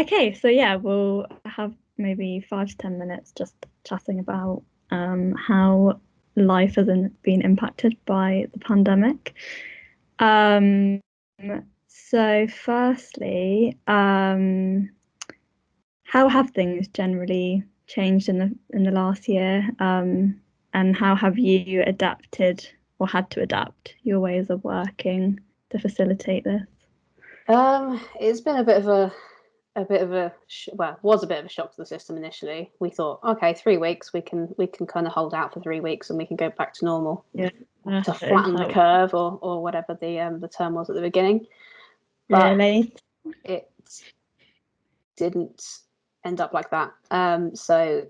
Okay, so yeah, we'll have maybe 5 to 10 minutes just chatting about how life has been impacted by the pandemic. So firstly, how have things generally changed in the last year? And how have you adapted or had to adapt your ways of working to facilitate this? It's been was a bit of a shock to the system initially. We thought, okay, 3 weeks, we can kind of hold out for 3 weeks and we can go back to normal. Yeah, To flatten the curve or whatever the term was at the beginning. But really, it didn't end up like that. So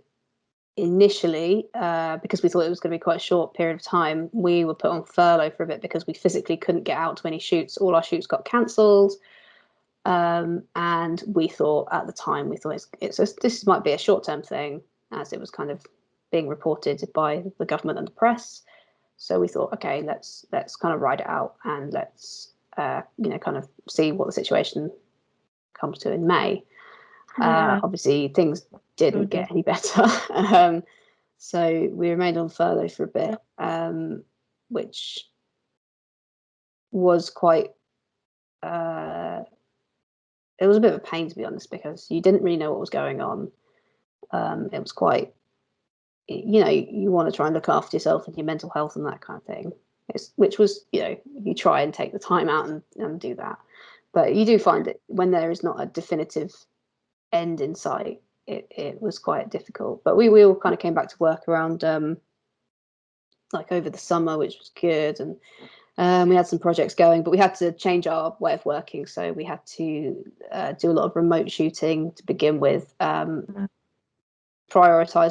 initially, because we thought it was going to be quite a short period of time, we were put on furlough for a bit because we physically couldn't get out to any shoots. All our shoots got cancelled. And we thought at the time, this might be a short-term thing, as it was kind of being reported by the government and the press. So we thought, okay, let's kind of ride it out and let's kind of see what the situation comes to in May. Obviously, things didn't get any better. So we remained on furlough for a bit, which was quite. It was a bit of a pain, to be honest, because you didn't really know what was going on. It was quite, you want to try and look after yourself and your mental health and that kind of thing. Which was, you try and take the time out and do that. But you do find that when there is not a definitive end in sight, it was quite difficult. But we all kind of came back to work around like over the summer, which was good, and we had some projects going, but we had to change our way of working. So we had to do a lot of remote shooting to begin with, prioritize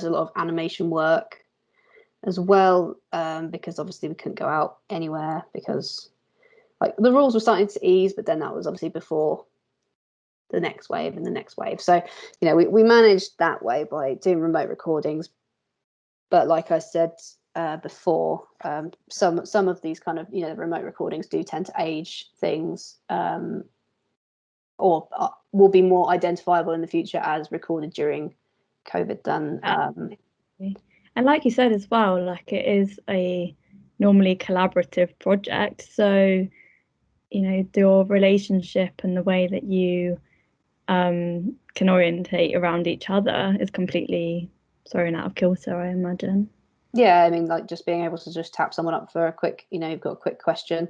a lot of animation work as well, because obviously we couldn't go out anywhere because like the rules were starting to ease, but then that was obviously before the next wave and the next wave. So, we managed that way by doing remote recordings. But like I said before, some of these kind of remote recordings do tend to age things, or will be more identifiable in the future as recorded during COVID than. And like you said as well, like it is a normally collaborative project, so your relationship and the way that you can orientate around each other is completely thrown out of kilter, I imagine. Yeah, I mean, like just being able to just tap someone up for a quick, you've got a quick question,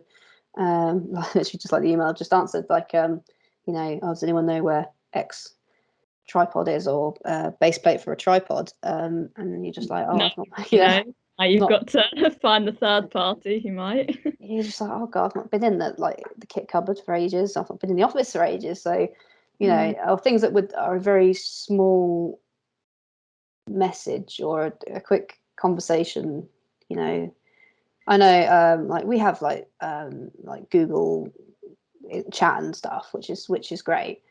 literally just like the email just answered, like, does anyone know where X tripod is, or base plate for a tripod? And then you're just like, oh, no, you've got to find the third party who might. You're just like, oh God, I've not been in the kit cupboard for ages. I've not been in the office for ages. So, or things that are a very small message or a quick conversation. I know, like we have like Google chat and stuff, which is great.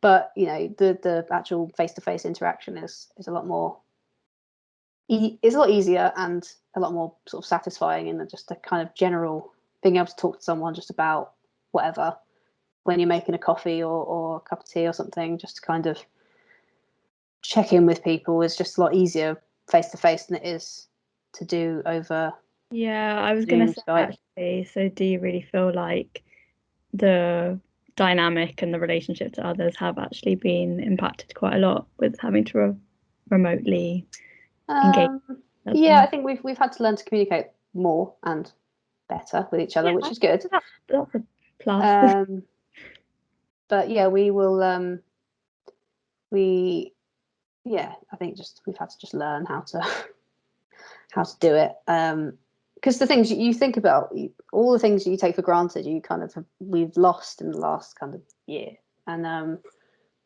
But the actual face-to-face interaction is a lot more. It's a lot easier and a lot more sort of satisfying in just a kind of general being able to talk to someone just about whatever when you're making a coffee or a cup of tea or something, just to kind of check in with people is just a lot easier face to face than it is to do over. Yeah, I was going to say actually, so do you really feel like the dynamic and the relationship to others have actually been impacted quite a lot with having to remotely engage? Yeah, I think we've had to learn to communicate more and better with each other, which is good. That's a plus. But yeah, we will. I think we've had to just learn how to do it. Because the things you think about, all the things you take for granted, we've lost in the last kind of year, and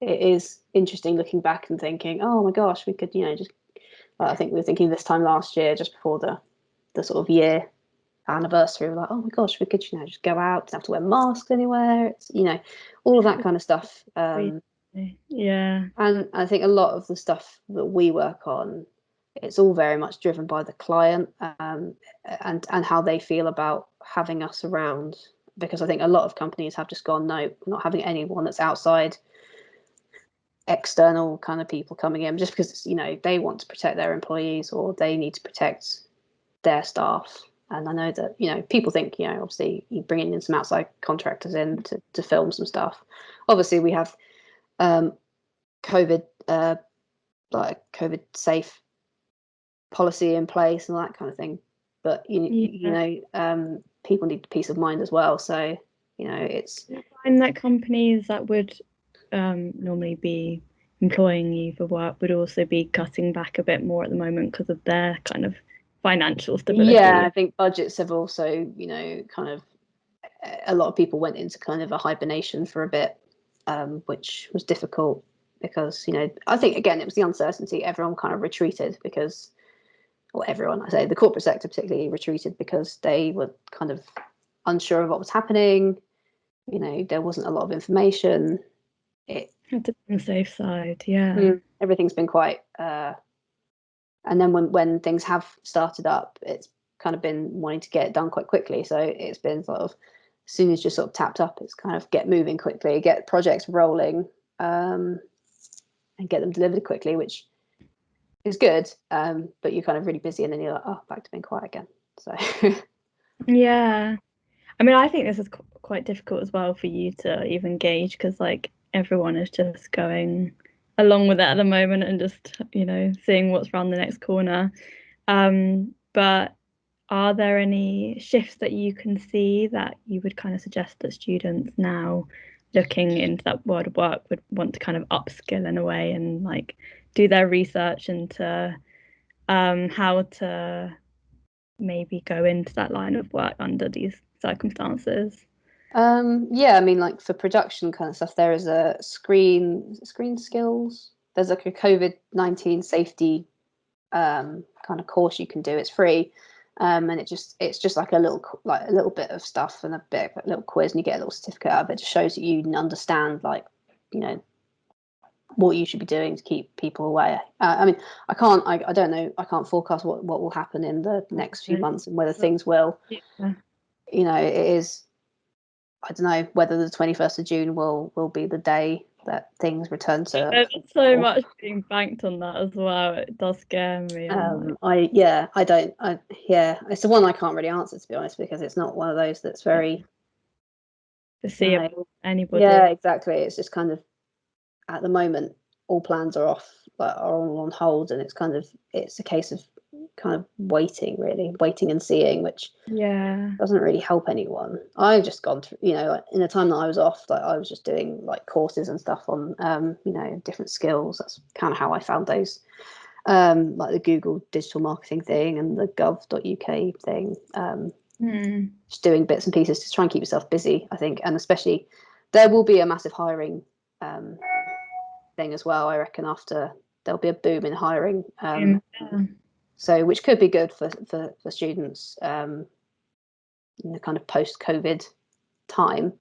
it is interesting looking back and thinking, oh my gosh, we could, just. I think we were thinking this time last year, just before the sort of year anniversary, we're like, oh my gosh, we could, just go out, don't have to wear masks anywhere. It's, all of that kind of stuff. Yeah. And I think a lot of the stuff that we work on, it's all very much driven by the client, and how they feel about having us around. Because I think a lot of companies have just gone, no, we're not having anyone that's outside external kind of people coming in, just because it's, you know, they want to protect their employees or they need to protect their staff. And I know that, you know, people think, you know, obviously you bring in some outside contractors in to film some stuff. Obviously we have COVID like COVID safe policy in place and all that kind of thing, but you know, people need peace of mind as well. So, you know, it's find that companies that would normally be employing you for work would also be cutting back a bit more at the moment because of their kind of financial stability. Yeah, I think budgets have also, you know, kind of, a lot of people went into kind of a hibernation for a bit, which was difficult because, you know, I think again it was the uncertainty. Everyone kind of retreated because, or everyone, I say the corporate sector particularly retreated because they were kind of unsure of what was happening. You know, there wasn't a lot of information. It had to be on the safe side, yeah. Everything's been quite and then when things have started up, it's kind of been wanting to get it done quite quickly. So it's been sort of, as soon as you're sort of tapped up, it's kind of get moving quickly, get projects rolling, and get them delivered quickly, which is good. But you're kind of really busy and then you're like, oh, back to being quiet again. So yeah, I mean, I think this is quite difficult as well for you to even gauge because like everyone is just going along with it at the moment and just, you know, seeing what's around the next corner. But are there any shifts that you can see that you would kind of suggest that students now looking into that world of work would want to kind of upskill in a way and like do their research into how to maybe go into that line of work under these circumstances? yeah, I mean, like for production kind of stuff, there is a screen skills. There's like a COVID-19 safety kind of course you can do. It's free, and it's just like a little bit of stuff and a little quiz, and you get a little certificate out of it. Just shows that you understand, like, you know, what you should be doing to keep people away. I mean, I don't know. I can't forecast what will happen in the next few months and whether things will. Yeah. You know, it is. I don't know whether the 21st of June will be the day that things return to. There's so much being banked on that as well. It does scare me. Yeah, it's the one I can't really answer, to be honest, because it's not one of those that's very foreseeable anybody. Yeah, exactly. It's just kind of, at the moment, all plans are off, are all on hold, and it's a case of kind of waiting and seeing, which doesn't really help anyone. I've just gone through, you know, in the time that I was off, like I was just doing like courses and stuff on you know, different skills. That's kind of how I found those, like the Google digital marketing thing and the gov.uk thing, just doing bits and pieces to try and keep yourself busy, I think. And especially there will be a massive hiring thing as well, I reckon. After, there'll be a boom in hiring, so which could be good for students in the kind of post-COVID time,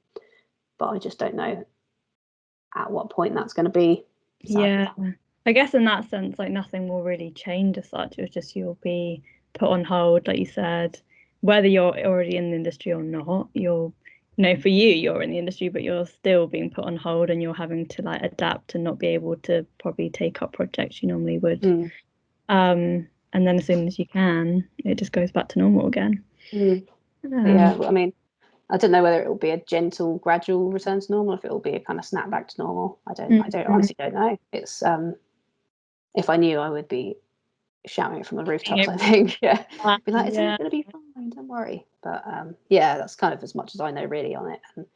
but I just don't know at what point that's going to be. Yeah, I guess in that sense, like nothing will really change as such. It's just you'll be put on hold, like you said, whether you're already in the industry or not. You're for you're in the industry, but you're still being put on hold and you're having to like adapt and not be able to probably take up projects you normally would. And then as soon as you can, it just goes back to normal again. Yeah, I mean, I don't know whether it will be a gentle, gradual return to normal, if it will be a kind of snap back to normal. I honestly don't know. It's if I knew, I would be shouting it from the rooftops, I think. Yeah, be like, it's all going to be fine, don't worry. But yeah, that's kind of as much as I know really on it. And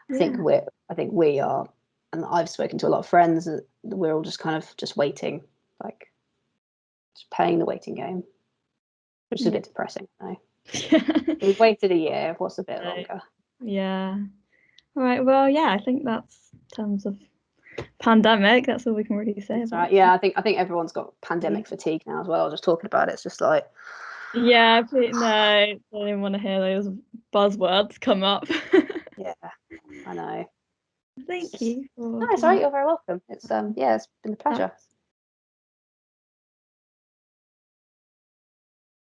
I think we are, and I've spoken to a lot of friends, and we're all just kind of just waiting, like just playing the waiting game, which is a bit depressing. We've waited a year. What's a bit longer? Yeah. All right. Well, yeah, I think that's in terms of pandemic. That's all we can really say. Right. Yeah, I think everyone's got pandemic fatigue now as well. Just talking about it, it's just like. Yeah, no, I don't even want to hear those buzzwords come up. Yeah, I know. Thank you. No, it's all right. You're very welcome. It's it's been a pleasure.